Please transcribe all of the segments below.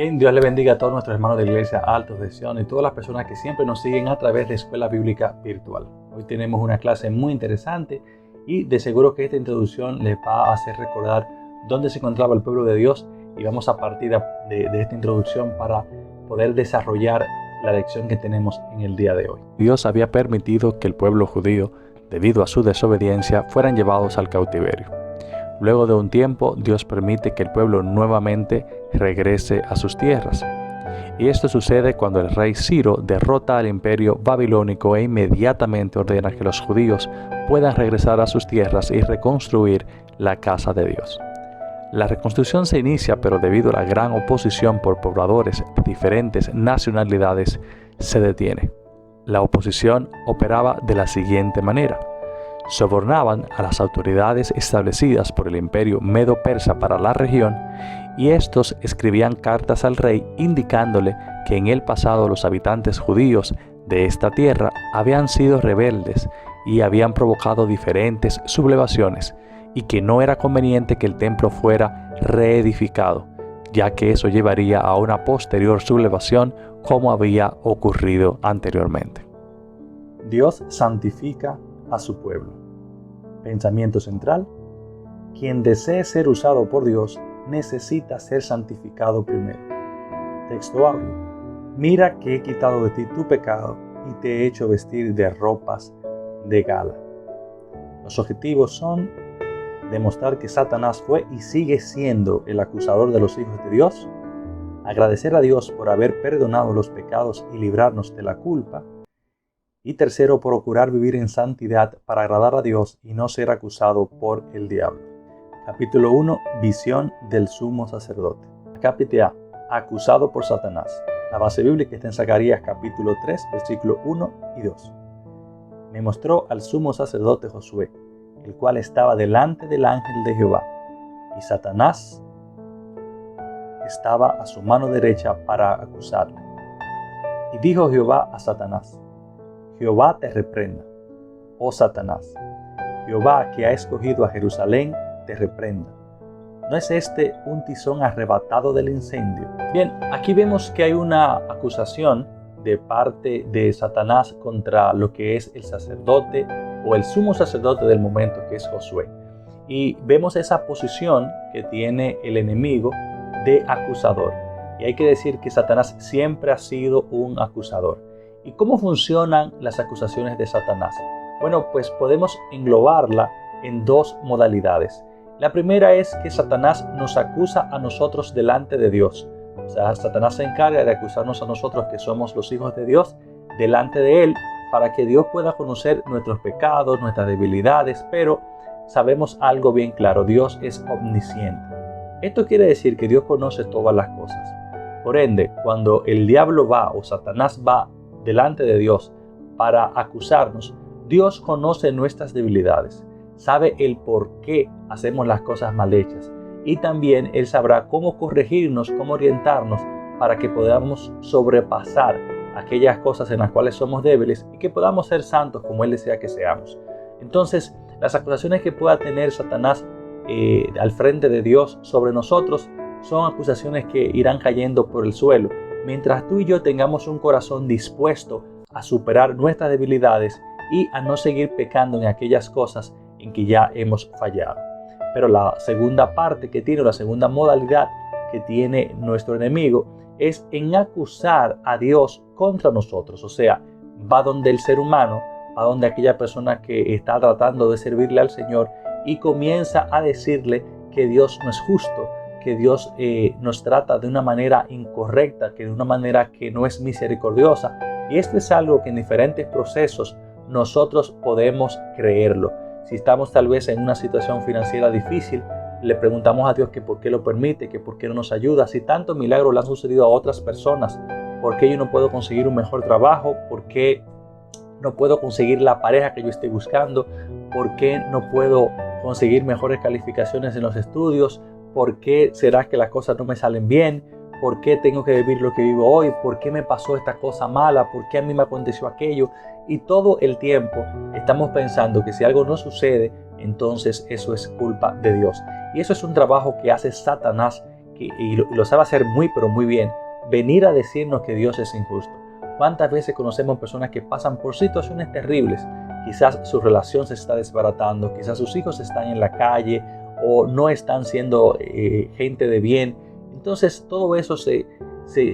Bien, Dios le bendiga a todos nuestros hermanos de la Iglesia Altos de Sion y todas las personas que siempre nos siguen a través de Escuela Bíblica Virtual. Hoy tenemos una clase muy interesante y de seguro que esta introducción les va a hacer recordar dónde se encontraba el pueblo de Dios y vamos a partir de esta introducción para poder desarrollar la lección que tenemos en el día de hoy. Dios había permitido que el pueblo judío, debido a su desobediencia, fueran llevados al cautiverio. Luego de un tiempo, Dios permite que el pueblo nuevamente regrese a sus tierras. Y esto sucede cuando el rey Ciro derrota al imperio babilónico e inmediatamente ordena que los judíos puedan regresar a sus tierras y reconstruir la casa de Dios. La reconstrucción se inicia, pero debido a la gran oposición por pobladores de diferentes nacionalidades, se detiene. La oposición operaba de la siguiente manera. Sobornaban a las autoridades establecidas por el imperio medo-persa para la región y estos escribían cartas al rey indicándole que en el pasado los habitantes judíos de esta tierra habían sido rebeldes y habían provocado diferentes sublevaciones y que no era conveniente que el templo fuera reedificado, ya que eso llevaría a una posterior sublevación como había ocurrido anteriormente. Dios santifica a su pueblo. Pensamiento central: quien desee ser usado por Dios necesita ser santificado primero. Texto audio: mira que he quitado de ti tu pecado y te he hecho vestir de ropas de gala. Los objetivos son demostrar que Satanás fue y sigue siendo el acusador de los hijos de Dios, agradecer a Dios por haber perdonado los pecados y librarnos de la culpa, y tercero, procurar vivir en santidad para agradar a Dios y no ser acusado por el diablo. Capítulo 1. Visión del sumo sacerdote. Capítulo A. Acusado por Satanás. La base bíblica está en Zacarías capítulo 3, versículos 1 y 2. Me mostró al sumo sacerdote Josué, el cual estaba delante del ángel de Jehová, y Satanás estaba a su mano derecha para acusarle. Y dijo Jehová a Satanás: Jehová te reprenda, oh Satanás. Jehová, que ha escogido a Jerusalén, te reprenda. ¿No es este un tizón arrebatado del incendio? Bien, aquí vemos que hay una acusación de parte de Satanás contra lo que es el sacerdote o el sumo sacerdote del momento, que es Josué. Y vemos esa posición que tiene el enemigo de acusador. Y hay que decir que Satanás siempre ha sido un acusador. ¿Y cómo funcionan las acusaciones de Satanás? Bueno, pues podemos englobarla en dos modalidades. La primera es que Satanás nos acusa a nosotros delante de Dios. O sea, Satanás se encarga de acusarnos a nosotros que somos los hijos de Dios delante de Él para que Dios pueda conocer nuestros pecados, nuestras debilidades, pero sabemos algo bien claro: Dios es omnisciente. Esto quiere decir que Dios conoce todas las cosas. Por ende, cuando el diablo va o Satanás va delante de Dios para acusarnos, Dios conoce nuestras debilidades, sabe el por qué hacemos las cosas mal hechas y también Él sabrá cómo corregirnos, cómo orientarnos para que podamos sobrepasar aquellas cosas en las cuales somos débiles y que podamos ser santos como Él desea que seamos. Entonces, las acusaciones que pueda tener Satanás al frente de Dios sobre nosotros son acusaciones que irán cayendo por el suelo, mientras tú y yo tengamos un corazón dispuesto a superar nuestras debilidades y a no seguir pecando en aquellas cosas en que ya hemos fallado. Pero la segunda parte que tiene, la segunda modalidad que tiene nuestro enemigo, es en acusar a Dios contra nosotros. O sea, va donde el ser humano, va donde aquella persona que está tratando de servirle al Señor y comienza a decirle que Dios no es justo, que Dios nos trata de una manera incorrecta, que de una manera que no es misericordiosa. Y esto es algo que en diferentes procesos nosotros podemos creerlo. Si estamos tal vez en una situación financiera difícil, le preguntamos a Dios que por qué lo permite, que por qué no nos ayuda. Si tantos milagros le han sucedido a otras personas, ¿por qué yo no puedo conseguir un mejor trabajo? ¿Por qué no puedo conseguir la pareja que yo estoy buscando? ¿Por qué no puedo conseguir mejores calificaciones en los estudios? ¿Por qué será que las cosas no me salen bien? ¿Por qué tengo que vivir lo que vivo hoy? ¿Por qué me pasó esta cosa mala? ¿Por qué a mí me aconteció aquello? Y todo el tiempo estamos pensando que si algo no sucede, entonces eso es culpa de Dios. Y eso es un trabajo que hace Satanás, que y lo sabe hacer muy, pero muy bien, venir a decirnos que Dios es injusto. ¿Cuántas veces conocemos personas que pasan por situaciones terribles? Quizás su relación se está desbaratando, quizás sus hijos están en la calle o no están siendo gente de bien. Entonces todo eso se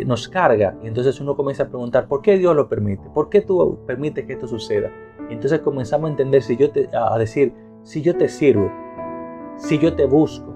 nos carga y entonces uno comienza a preguntar ¿por qué Dios lo permite? ¿Por qué tú permites que esto suceda? Y entonces comenzamos a entender a decir, si yo te sirvo, si yo te busco,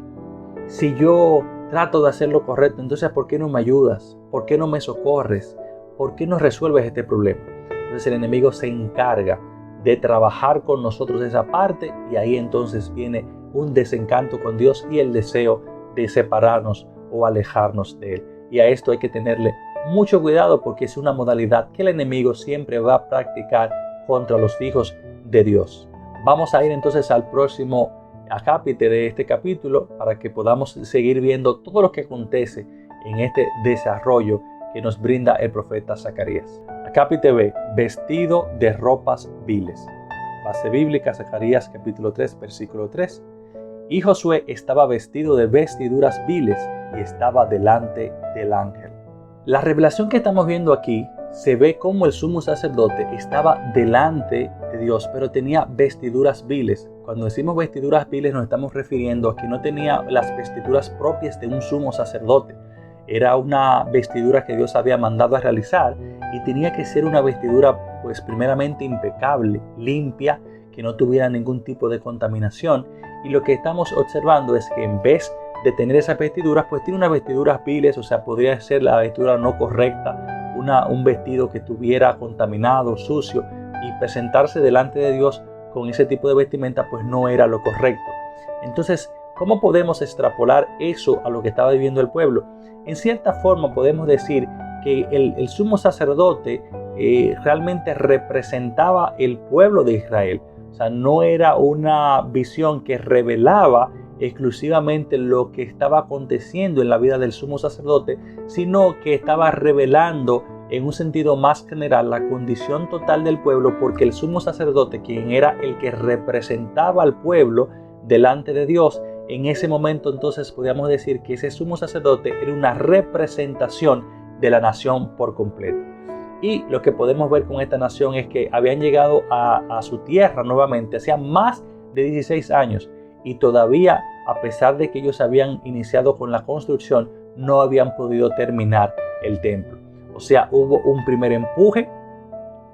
si yo trato de hacer lo correcto, entonces ¿por qué no me ayudas? ¿Por qué no me socorres? ¿Por qué no resuelves este problema? Entonces el enemigo se encarga de trabajar con nosotros esa parte y ahí entonces viene un desencanto con Dios y el deseo de separarnos o alejarnos de Él. Y a esto hay que tenerle mucho cuidado porque es una modalidad que el enemigo siempre va a practicar contra los hijos de Dios. Vamos a ir entonces al próximo acápite de este capítulo para que podamos seguir viendo todo lo que acontece en este desarrollo que nos brinda el profeta Zacarías. Acápite B, vestido de ropas viles. Base bíblica, Zacarías capítulo 3, versículo 3. Y Josué estaba vestido de vestiduras viles y estaba delante del ángel. La revelación que estamos viendo aquí se ve como el sumo sacerdote estaba delante de Dios, pero tenía vestiduras viles. Cuando decimos vestiduras viles nos estamos refiriendo a que no tenía las vestiduras propias de un sumo sacerdote. Era una vestidura que Dios había mandado a realizar y tenía que ser una vestidura pues primeramente impecable, limpia, que no tuviera ningún tipo de contaminación. Y lo que estamos observando es que en vez de tener esas vestiduras, pues tiene unas vestiduras viles, o sea, podría ser la vestidura no correcta, un vestido que estuviera contaminado, sucio, y presentarse delante de Dios con ese tipo de vestimenta, pues no era lo correcto. Entonces, ¿cómo podemos extrapolar eso a lo que estaba viviendo el pueblo? En cierta forma podemos decir que el sumo sacerdote realmente representaba el pueblo de Israel. O sea, no era una visión que revelaba exclusivamente lo que estaba aconteciendo en la vida del sumo sacerdote, sino que estaba revelando en un sentido más general la condición total del pueblo, porque el sumo sacerdote, quien era el que representaba al pueblo delante de Dios, en ese momento entonces podríamos decir que ese sumo sacerdote era una representación de la nación por completo. Y lo que podemos ver con esta nación es que habían llegado a su tierra nuevamente hacía más de 16 años y todavía, a pesar de que ellos habían iniciado con la construcción, no habían podido terminar el templo. O sea, hubo un primer empuje,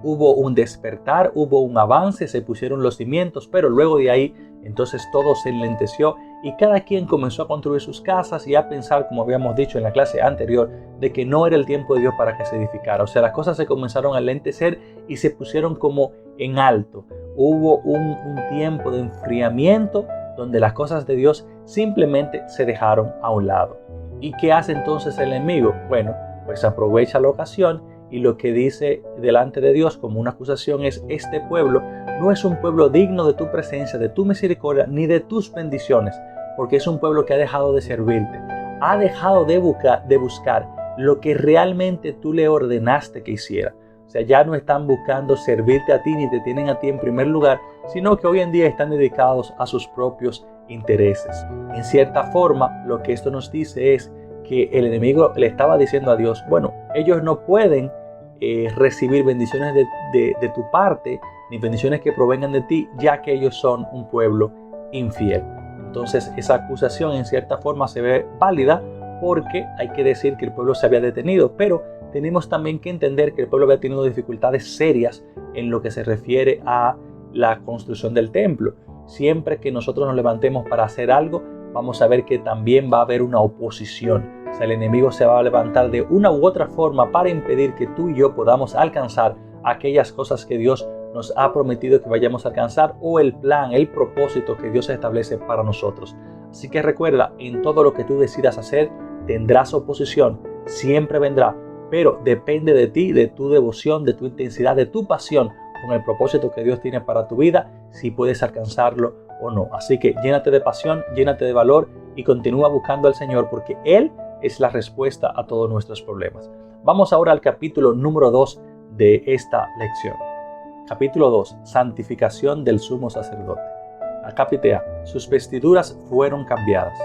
hubo un despertar, hubo un avance, se pusieron los cimientos, pero luego de ahí entonces todo se enlenteció y cada quien comenzó a construir sus casas y a pensar, como habíamos dicho en la clase anterior, de que no era el tiempo de Dios para que se edificara. O sea, las cosas se comenzaron a enlentecer y se pusieron como en alto. Hubo un tiempo de enfriamiento donde las cosas de Dios simplemente se dejaron a un lado. ¿Y qué hace entonces el enemigo? Bueno, pues aprovecha la ocasión y lo que dice delante de Dios como una acusación es: este pueblo no es un pueblo digno de tu presencia, de tu misericordia, ni de tus bendiciones, porque es un pueblo que ha dejado de servirte, ha dejado de buscar lo que realmente tú le ordenaste que hiciera. O sea, ya no están buscando servirte a ti ni te tienen a ti en primer lugar, sino que hoy en día están dedicados a sus propios intereses. En cierta forma, lo que esto nos dice es que el enemigo le estaba diciendo a Dios: bueno, ellos no pueden recibir bendiciones de tu parte, ni bendiciones que provengan de ti, ya que ellos son un pueblo infiel. Entonces esa acusación en cierta forma se ve válida, porque hay que decir que el pueblo se había detenido, pero tenemos también que entender que el pueblo había tenido dificultades serias en lo que se refiere a la construcción del templo. Siempre que nosotros nos levantemos para hacer algo, vamos a ver que también va a haber una oposición. O sea, el enemigo se va a levantar de una u otra forma para impedir que tú y yo podamos alcanzar aquellas cosas que Dios nos ha prometido que vayamos a alcanzar, o el plan, el propósito que Dios establece para nosotros. Así que recuerda, en todo lo que tú decidas hacer, tendrás oposición, siempre vendrá, pero depende de ti, de tu devoción, de tu intensidad, de tu pasión con el propósito que Dios tiene para tu vida, si puedes alcanzarlo o no. Así que llénate de pasión, llénate de valor y continúa buscando al Señor, porque Él es la respuesta a todos nuestros problemas. Vamos ahora al capítulo número 2 de esta lección. Capítulo 2. Santificación del sumo sacerdote. Acápite A. Sus vestiduras fueron cambiadas.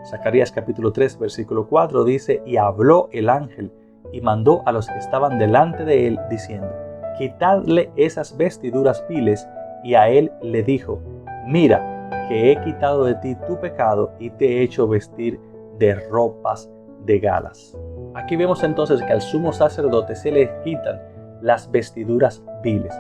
Zacarías capítulo 3, versículo 4 dice: y habló el ángel y mandó a los que estaban delante de él, diciendo: quitadle esas vestiduras viles. Y a él le dijo: mira, que he quitado de ti tu pecado y te he hecho vestir de ropas de galas. Aquí vemos entonces que al sumo sacerdote se le quitan las vestiduras viles.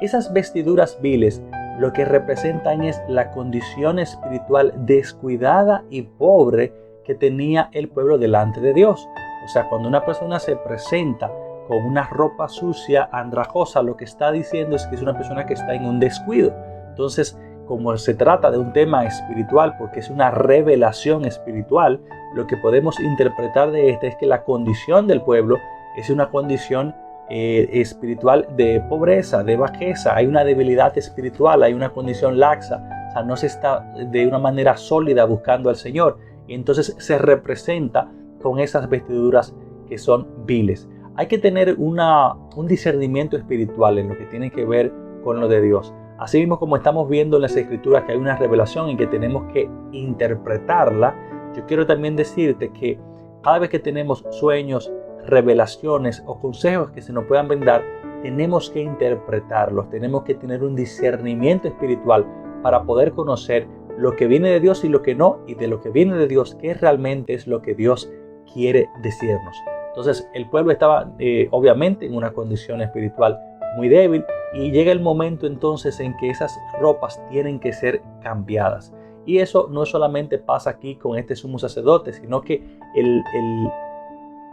Esas vestiduras viles lo que representan es la condición espiritual descuidada y pobre que tenía el pueblo delante de Dios. O sea, cuando una persona se presenta con una ropa sucia, andrajosa, lo que está diciendo es que es una persona que está en un descuido. Entonces, como se trata de un tema espiritual, porque es una revelación espiritual, lo que podemos interpretar de esta es que la condición del pueblo es una condición espiritual de pobreza, de bajeza. Hay una debilidad espiritual, hay una condición laxa. O sea, no se está de una manera sólida buscando al Señor. Y entonces se representa con esas vestiduras que son viles. Hay que tener un discernimiento espiritual en lo que tiene que ver con lo de Dios. Así mismo como estamos viendo en las Escrituras que hay una revelación y que tenemos que interpretarla, yo quiero también decirte que cada vez que tenemos sueños, revelaciones o consejos que se nos puedan brindar, tenemos que interpretarlos, tenemos que tener un discernimiento espiritual para poder conocer lo que viene de Dios y lo que no, y de lo que viene de Dios, qué realmente es lo que Dios quiere decirnos. Entonces el pueblo estaba obviamente en una condición espiritual muy débil, y llega el momento entonces en que esas ropas tienen que ser cambiadas. Y eso no solamente pasa aquí con este sumo sacerdote, sino que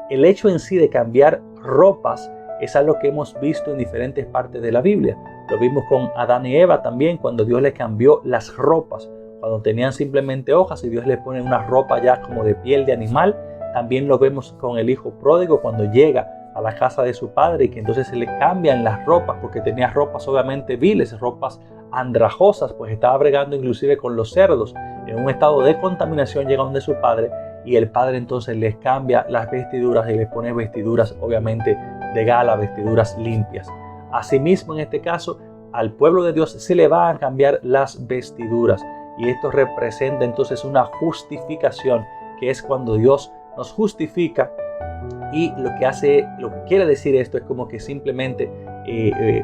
el hecho en sí de cambiar ropas es algo que hemos visto en diferentes partes de la Biblia. Lo vimos con Adán y Eva también, cuando Dios les cambió las ropas, cuando tenían simplemente hojas y Dios les pone una ropa ya como de piel de animal. También lo vemos con el hijo pródigo cuando llega a la casa de su padre y que entonces se le cambian las ropas porque tenía ropas obviamente viles, ropas andrajosas, pues estaba bregando inclusive con los cerdos. En un estado de contaminación llega donde su padre, y el padre entonces les cambia las vestiduras y les pone vestiduras obviamente de gala, vestiduras limpias. Asimismo, en este caso, al pueblo de Dios se le van a cambiar las vestiduras, y esto representa entonces una justificación, que es cuando Dios nos justifica. Y lo que quiere decir esto es como que simplemente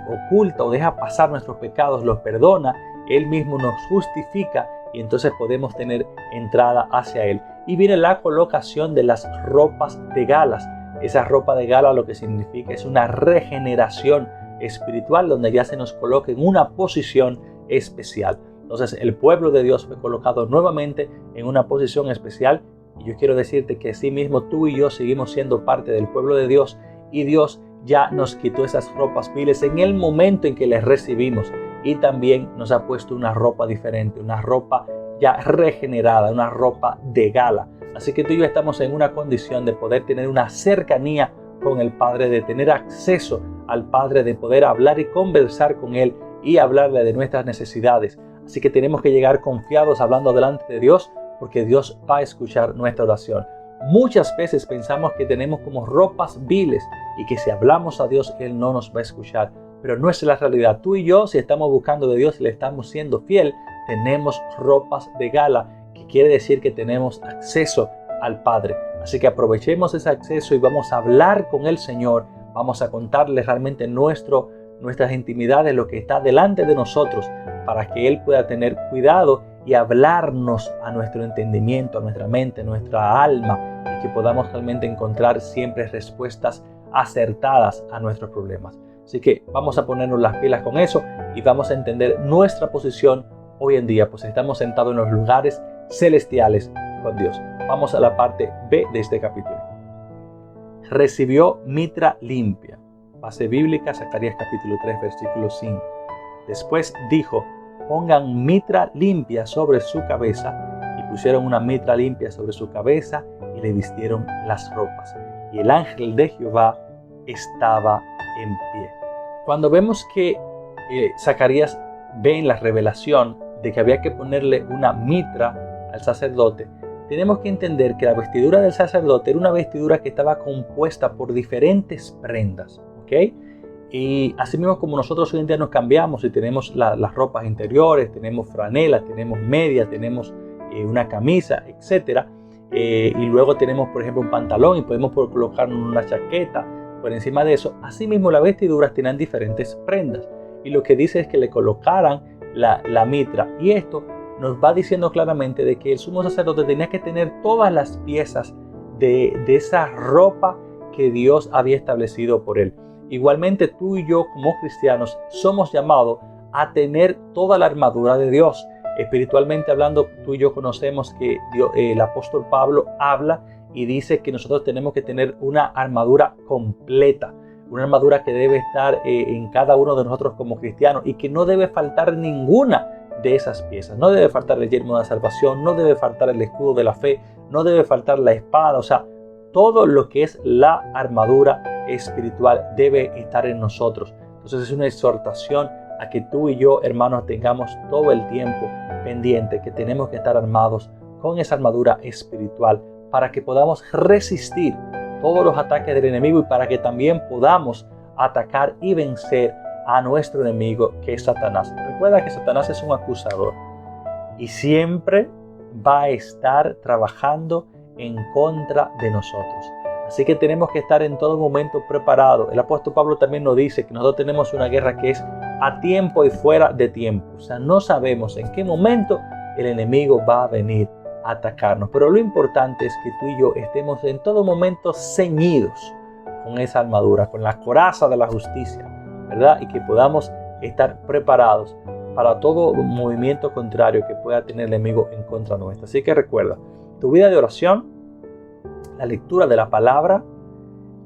oculta o deja pasar nuestros pecados, los perdona, Él mismo nos justifica, y entonces podemos tener entrada hacia Él. Y viene la colocación de las ropas de galas. Esa ropa de gala lo que significa es una regeneración espiritual, donde ya se nos coloca en una posición especial. Entonces el pueblo de Dios fue colocado nuevamente en una posición especial. Y yo quiero decirte que así mismo tú y yo seguimos siendo parte del pueblo de Dios, y Dios ya nos quitó esas ropas viles en el momento en que les recibimos, y también nos ha puesto una ropa diferente, una ropa ya regenerada, una ropa de gala. Así que tú y yo estamos en una condición de poder tener una cercanía con el Padre, de tener acceso al Padre, de poder hablar y conversar con Él y hablarle de nuestras necesidades. Así que tenemos que llegar confiados hablando delante de Dios, porque Dios va a escuchar nuestra oración. Muchas veces pensamos que tenemos como ropas viles y que si hablamos a Dios, Él no nos va a escuchar. Pero no es la realidad. Tú y yo, si estamos buscando de Dios y le estamos siendo fiel, tenemos ropas de gala, que quiere decir que tenemos acceso al Padre. Así que aprovechemos ese acceso y vamos a hablar con el Señor. Vamos a contarle realmente nuestras intimidades, lo que está delante de nosotros, para que Él pueda tener cuidado y hablarnos a nuestro entendimiento, a nuestra mente, a nuestra alma, y que podamos realmente encontrar siempre respuestas acertadas a nuestros problemas. Así que vamos a ponernos las pilas con eso y vamos a entender nuestra posición hoy en día, pues estamos sentados en los lugares celestiales con Dios. Vamos a la parte B de este capítulo. Recibió mitra limpia. Base bíblica, Zacarías capítulo 3, versículo 5. Después dijo: pongan mitra limpia sobre su cabeza. Y pusieron una mitra limpia sobre su cabeza y le vistieron las ropas. Y el ángel de Jehová estaba en pie. Cuando vemos que Zacarías ve en la revelación de que había que ponerle una mitra al sacerdote, tenemos que entender que la vestidura del sacerdote era una vestidura que estaba compuesta por diferentes prendas, ¿ok? Y así mismo como nosotros hoy en día nos cambiamos y tenemos las ropas interiores, tenemos franelas, tenemos medias, tenemos una camisa, etc. y luego tenemos, por ejemplo, un pantalón y podemos colocar una chaqueta por encima de eso. Asimismo, las vestiduras tienen diferentes prendas. Y lo que dice es que le colocaran la mitra. Y esto nos va diciendo claramente de que el sumo sacerdote tenía que tener todas las piezas de esa ropa que Dios había establecido por él. Igualmente tú y yo como cristianos somos llamados a tener toda la armadura de Dios. Espiritualmente hablando, tú y yo conocemos que el apóstol Pablo habla y dice que nosotros tenemos que tener una armadura completa, una armadura que debe estar en cada uno de nosotros como cristianos y que no debe faltar ninguna de esas piezas. No debe faltar el yelmo de la salvación, no debe faltar el escudo de la fe, no debe faltar la espada, o sea, todo lo que es la armadura espiritual debe estar en nosotros. Entonces es una exhortación a que tú y yo, hermanos, tengamos todo el tiempo pendiente que tenemos que estar armados con esa armadura espiritual para que podamos resistir todos los ataques del enemigo y para que también podamos atacar y vencer a nuestro enemigo, que es Satanás. Recuerda que Satanás es un acusador y siempre va a estar trabajando en contra de nosotros. Así que tenemos que estar en todo momento preparados. El apóstol Pablo también nos dice que nosotros tenemos una guerra que es a tiempo y fuera de tiempo. O sea, no sabemos en qué momento el enemigo va a venir a atacarnos. Pero lo importante es que tú y yo estemos en todo momento ceñidos con esa armadura, con la coraza de la justicia, ¿verdad? Y que podamos estar preparados para todo movimiento contrario que pueda tener el enemigo en contra nuestra. Así que recuerda, tu vida de oración, la lectura de la palabra,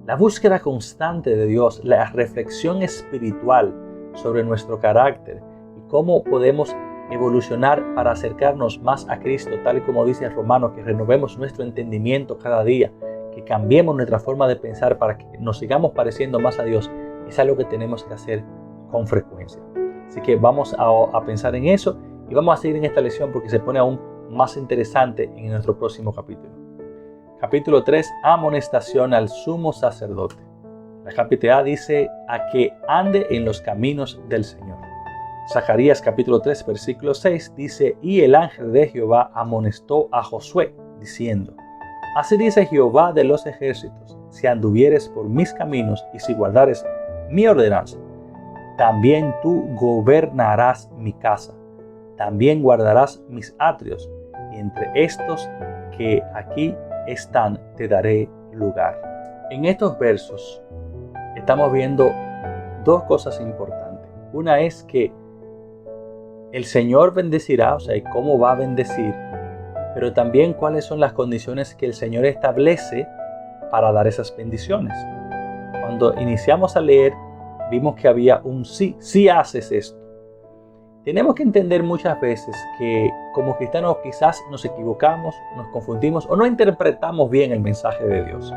la búsqueda constante de Dios, la reflexión espiritual sobre nuestro carácter y cómo podemos evolucionar para acercarnos más a Cristo, tal y como dice Romanos, que renovemos nuestro entendimiento cada día, que cambiemos nuestra forma de pensar para que nos sigamos pareciendo más a Dios, es algo que tenemos que hacer con frecuencia. Así que vamos a pensar en eso y vamos a seguir en esta lección porque se pone aún más interesante en nuestro próximo capítulo. Capítulo 3, amonestación al sumo sacerdote. La capítulo A dice a que ande en los caminos del Señor. Zacarías capítulo 3, versículo 6 dice, y el ángel de Jehová amonestó a Josué, diciendo, así dice Jehová de los ejércitos, si anduvieres por mis caminos y si guardares mi ordenanza, también tú gobernarás mi casa, también guardarás mis atrios, y entre estos que aquí están te daré lugar. En estos versos estamos viendo dos cosas importantes. Una es que el Señor bendecirá, o sea, y cómo va a bendecir, pero también cuáles son las condiciones que el Señor establece para dar esas bendiciones. Cuando iniciamos a leer, vimos que había un sí, si haces esto. Tenemos que entender muchas veces que como cristianos quizás nos equivocamos, nos confundimos o no interpretamos bien el mensaje de Dios.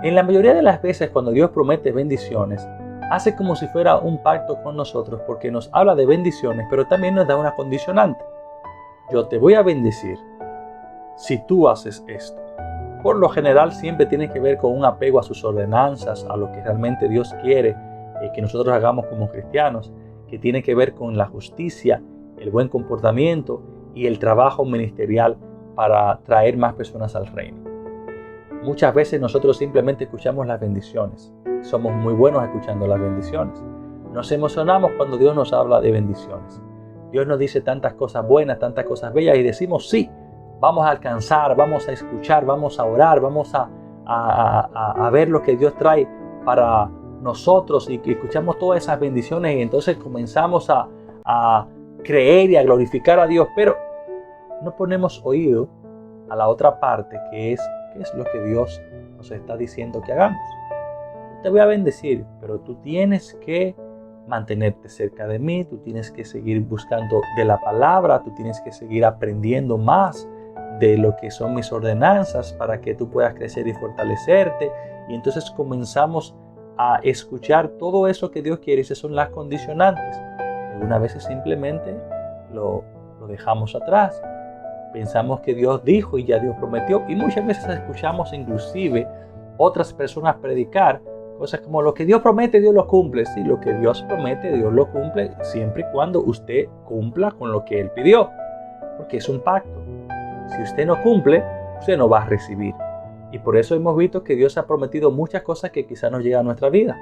En la mayoría de las veces cuando Dios promete bendiciones, hace como si fuera un pacto con nosotros porque nos habla de bendiciones, pero también nos da una condicionante. Yo te voy a bendecir si tú haces esto. Por lo general siempre tiene que ver con un apego a sus ordenanzas, a lo que realmente Dios quiere que nosotros hagamos como cristianos, que tiene que ver con la justicia, el buen comportamiento y el trabajo ministerial para traer más personas al reino. Muchas veces nosotros simplemente escuchamos las bendiciones. Somos muy buenos escuchando las bendiciones. Nos emocionamos cuando Dios nos habla de bendiciones. Dios nos dice tantas cosas buenas, tantas cosas bellas y decimos sí, vamos a alcanzar, vamos a escuchar, vamos a orar, vamos a ver lo que Dios trae para nosotros y que escuchamos todas esas bendiciones y entonces comenzamos a creer y a glorificar a Dios, pero no ponemos oído a la otra parte que es qué es lo que Dios nos está diciendo que hagamos. Yo te voy a bendecir, pero tú tienes que mantenerte cerca de mí, tú tienes que seguir buscando de la palabra, tú tienes que seguir aprendiendo más de lo que son mis ordenanzas para que tú puedas crecer y fortalecerte. Y entonces comenzamos a escuchar todo eso que Dios quiere y esas son las condicionantes. Algunas veces simplemente lo dejamos atrás. Pensamos que Dios dijo y ya Dios prometió y muchas veces escuchamos inclusive otras personas predicar cosas como lo que Dios promete, Dios lo cumple. Sí, lo que Dios promete, Dios lo cumple siempre y cuando usted cumpla con lo que Él pidió, porque es un pacto. Si usted no cumple, usted no va a recibir. Y por eso hemos visto que Dios ha prometido muchas cosas que quizás no llegan a nuestra vida.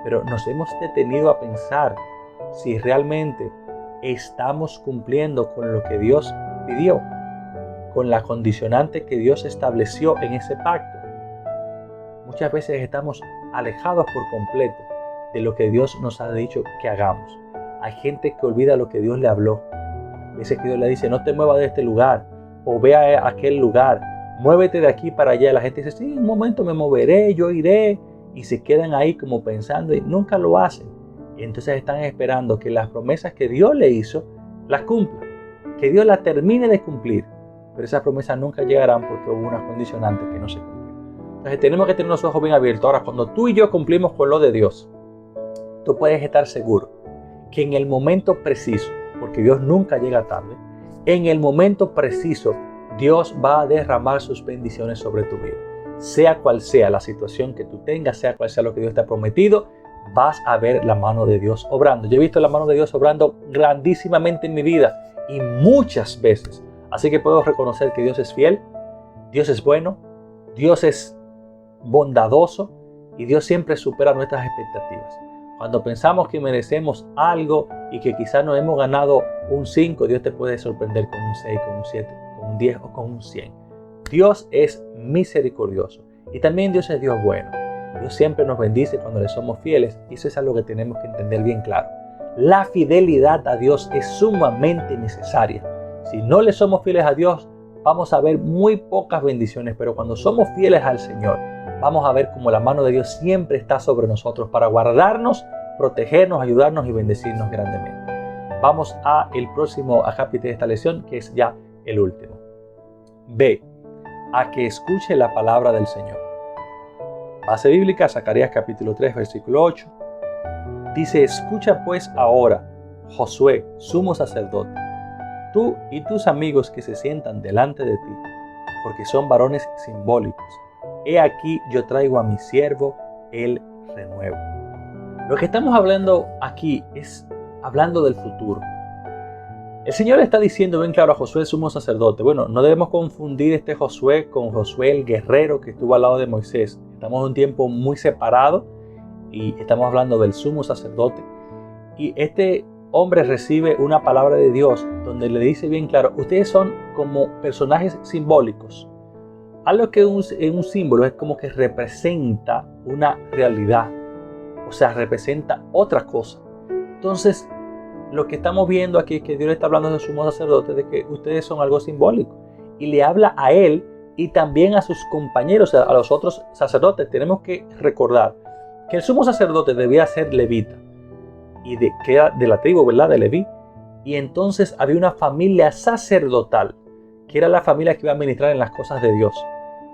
Pero nos hemos detenido a pensar si realmente estamos cumpliendo con lo que Dios pidió, con la condicionante que Dios estableció en ese pacto. Muchas veces estamos alejados por completo de lo que Dios nos ha dicho que hagamos. Hay gente que olvida lo que Dios le habló. A veces que Dios le dice, no te muevas de este lugar, o ve a aquel lugar, muévete de aquí para allá. La gente dice, sí, un momento me moveré, yo iré, y se quedan ahí como pensando y nunca lo hacen. Y entonces están esperando que las promesas que Dios le hizo, las cumpla, que Dios las termine de cumplir. Pero esas promesas nunca llegarán porque hubo una condicionante que no se cumplió. Entonces tenemos que tener los ojos bien abiertos. Ahora, cuando tú y yo cumplimos con lo de Dios, tú puedes estar seguro que en el momento preciso, porque Dios nunca llega tarde, en el momento preciso Dios va a derramar sus bendiciones sobre tu vida. Sea cual sea la situación que tú tengas, sea cual sea lo que Dios te ha prometido, vas a ver la mano de Dios obrando. Yo he visto la mano de Dios obrando grandísimamente en mi vida y muchas veces. Así que puedo reconocer que Dios es fiel, Dios es bueno, Dios es bondadoso y Dios siempre supera nuestras expectativas. Cuando pensamos que merecemos algo y que quizás nos hemos ganado un 5, Dios te puede sorprender con un 6, con un 7, con un 10 o con un 100. Dios es misericordioso y también Dios es Dios bueno. Dios siempre nos bendice cuando le somos fieles y eso es algo que tenemos que entender bien claro. La fidelidad a Dios es sumamente necesaria. Si no le somos fieles a Dios, vamos a ver muy pocas bendiciones, pero cuando somos fieles al Señor, vamos a ver cómo la mano de Dios siempre está sobre nosotros para guardarnos, protegernos, ayudarnos y bendecirnos grandemente. Vamos a el próximo acápite de esta lección, que es ya el último. B. A que escuche la palabra del Señor. Base bíblica, Zacarías capítulo 3, versículo 8. Dice, escucha pues ahora, Josué, sumo sacerdote, tú y tus amigos que se sientan delante de ti, porque son varones simbólicos. He aquí yo traigo a mi siervo el renuevo. Lo que estamos hablando aquí es hablando del futuro. El Señor está diciendo bien claro a Josué el sumo sacerdote. Bueno, no debemos confundir este Josué con Josué el guerrero que estuvo al lado de Moisés. Estamos en un tiempo muy separado y estamos hablando del sumo sacerdote. Y este hombre recibe una palabra de Dios donde le dice bien claro, ustedes son como personajes simbólicos. Algo que es un símbolo es como que representa una realidad, o sea, representa otra cosa. Entonces, lo que estamos viendo aquí es que Dios le está hablando a su sumo sacerdote de que ustedes son algo simbólico. Y le habla a él y también a sus compañeros, a los otros sacerdotes. Tenemos que recordar que el sumo sacerdote debía ser levita, y que era de la tribu, ¿verdad?, de Leví. Y entonces había una familia sacerdotal, que era la familia que iba a ministrar en las cosas de Dios.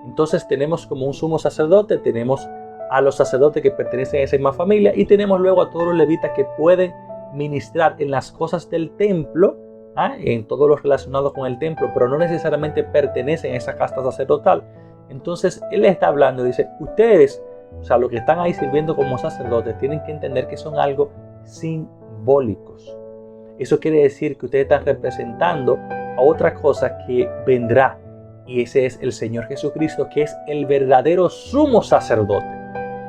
Entonces tenemos como un sumo sacerdote, tenemos a los sacerdotes que pertenecen a esa misma familia y tenemos luego a todos los levitas que pueden ministrar en las cosas del templo, en todo lo relacionado con el templo, pero no necesariamente pertenecen a esa casta sacerdotal. Entonces él está hablando y dice, ustedes, o sea, los que están ahí sirviendo como sacerdotes, tienen que entender que son algo simbólicos. Eso quiere decir que ustedes están representando a otra cosa que vendrá. Y ese es el Señor Jesucristo, que es el verdadero sumo sacerdote.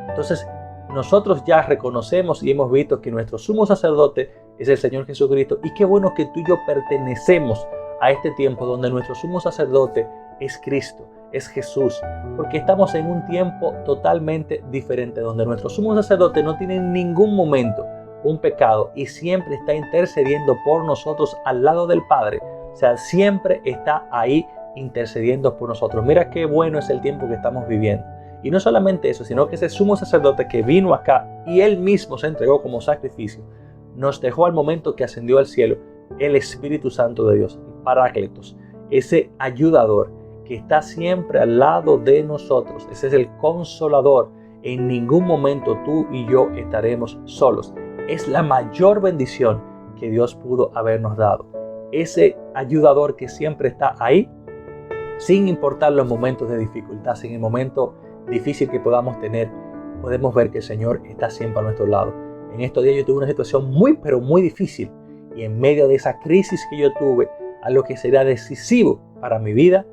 Entonces, nosotros ya reconocemos y hemos visto que nuestro sumo sacerdote es el Señor Jesucristo. Y qué bueno que tú y yo pertenecemos a este tiempo donde nuestro sumo sacerdote es Cristo, es Jesús. Porque estamos en un tiempo totalmente diferente, donde nuestro sumo sacerdote no tiene en ningún momento un pecado y siempre está intercediendo por nosotros al lado del Padre. O sea, siempre está ahí intercediendo por nosotros. Mira qué bueno es el tiempo que estamos viviendo. Y no solamente eso, sino que ese sumo sacerdote que vino acá y él mismo se entregó como sacrificio, nos dejó al momento que ascendió al cielo el Espíritu Santo de Dios, el Paráclitos, ese ayudador que está siempre al lado de nosotros. Ese es el Consolador. En ningún momento tú y yo estaremos solos. Es la mayor bendición que Dios pudo habernos dado. Ese ayudador que siempre está ahí, sin importar los momentos de dificultad, sin el momento difícil que podamos tener, podemos ver que el Señor está siempre a nuestro lado. En estos días yo tuve una situación muy, pero muy difícil. Y en medio de esa crisis que yo tuve, algo que será decisivo para mi vida,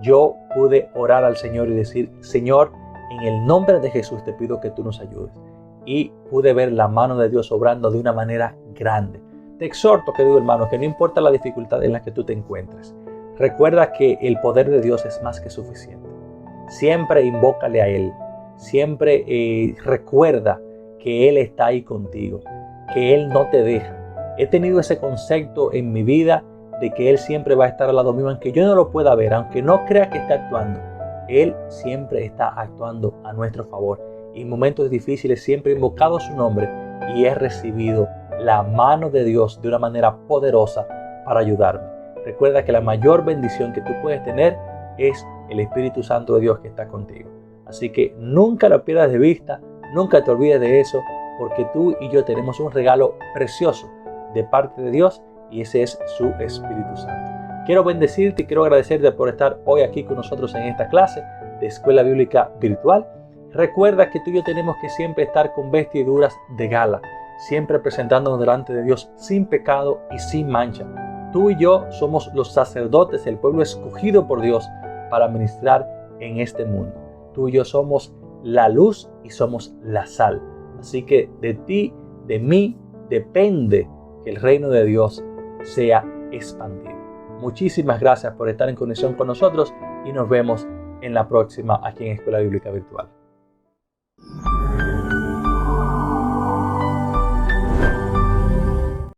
yo pude orar al Señor y decir, Señor, en el nombre de Jesús te pido que tú nos ayudes. Y pude ver la mano de Dios obrando de una manera grande. Te exhorto, querido hermano, que no importa la dificultad en la que tú te encuentres, recuerda que el poder de Dios es más que suficiente. Siempre invócale a Él. Siempre recuerda que Él está ahí contigo, que Él no te deja. He tenido ese concepto en mi vida de que Él siempre va a estar al lado mío, aunque yo no lo pueda ver, aunque no crea que está actuando. Él siempre está actuando a nuestro favor. Y en momentos difíciles siempre he invocado su nombre y he recibido la mano de Dios de una manera poderosa para ayudarme. Recuerda que la mayor bendición que tú puedes tener es el Espíritu Santo de Dios que está contigo. Así que nunca lo pierdas de vista, nunca te olvides de eso, porque tú y yo tenemos un regalo precioso de parte de Dios y ese es su Espíritu Santo. Quiero bendecirte y quiero agradecerte por estar hoy aquí con nosotros en esta clase de Escuela Bíblica Virtual. Recuerda que tú y yo tenemos que siempre estar con vestiduras de gala, siempre presentándonos delante de Dios sin pecado y sin mancha. Tú y yo somos los sacerdotes, el pueblo escogido por Dios para ministrar en este mundo. Tú y yo somos la luz y somos la sal. Así que de ti, de mí, depende que el reino de Dios sea expandido. Muchísimas gracias por estar en conexión con nosotros y nos vemos en la próxima aquí en Escuela Bíblica Virtual.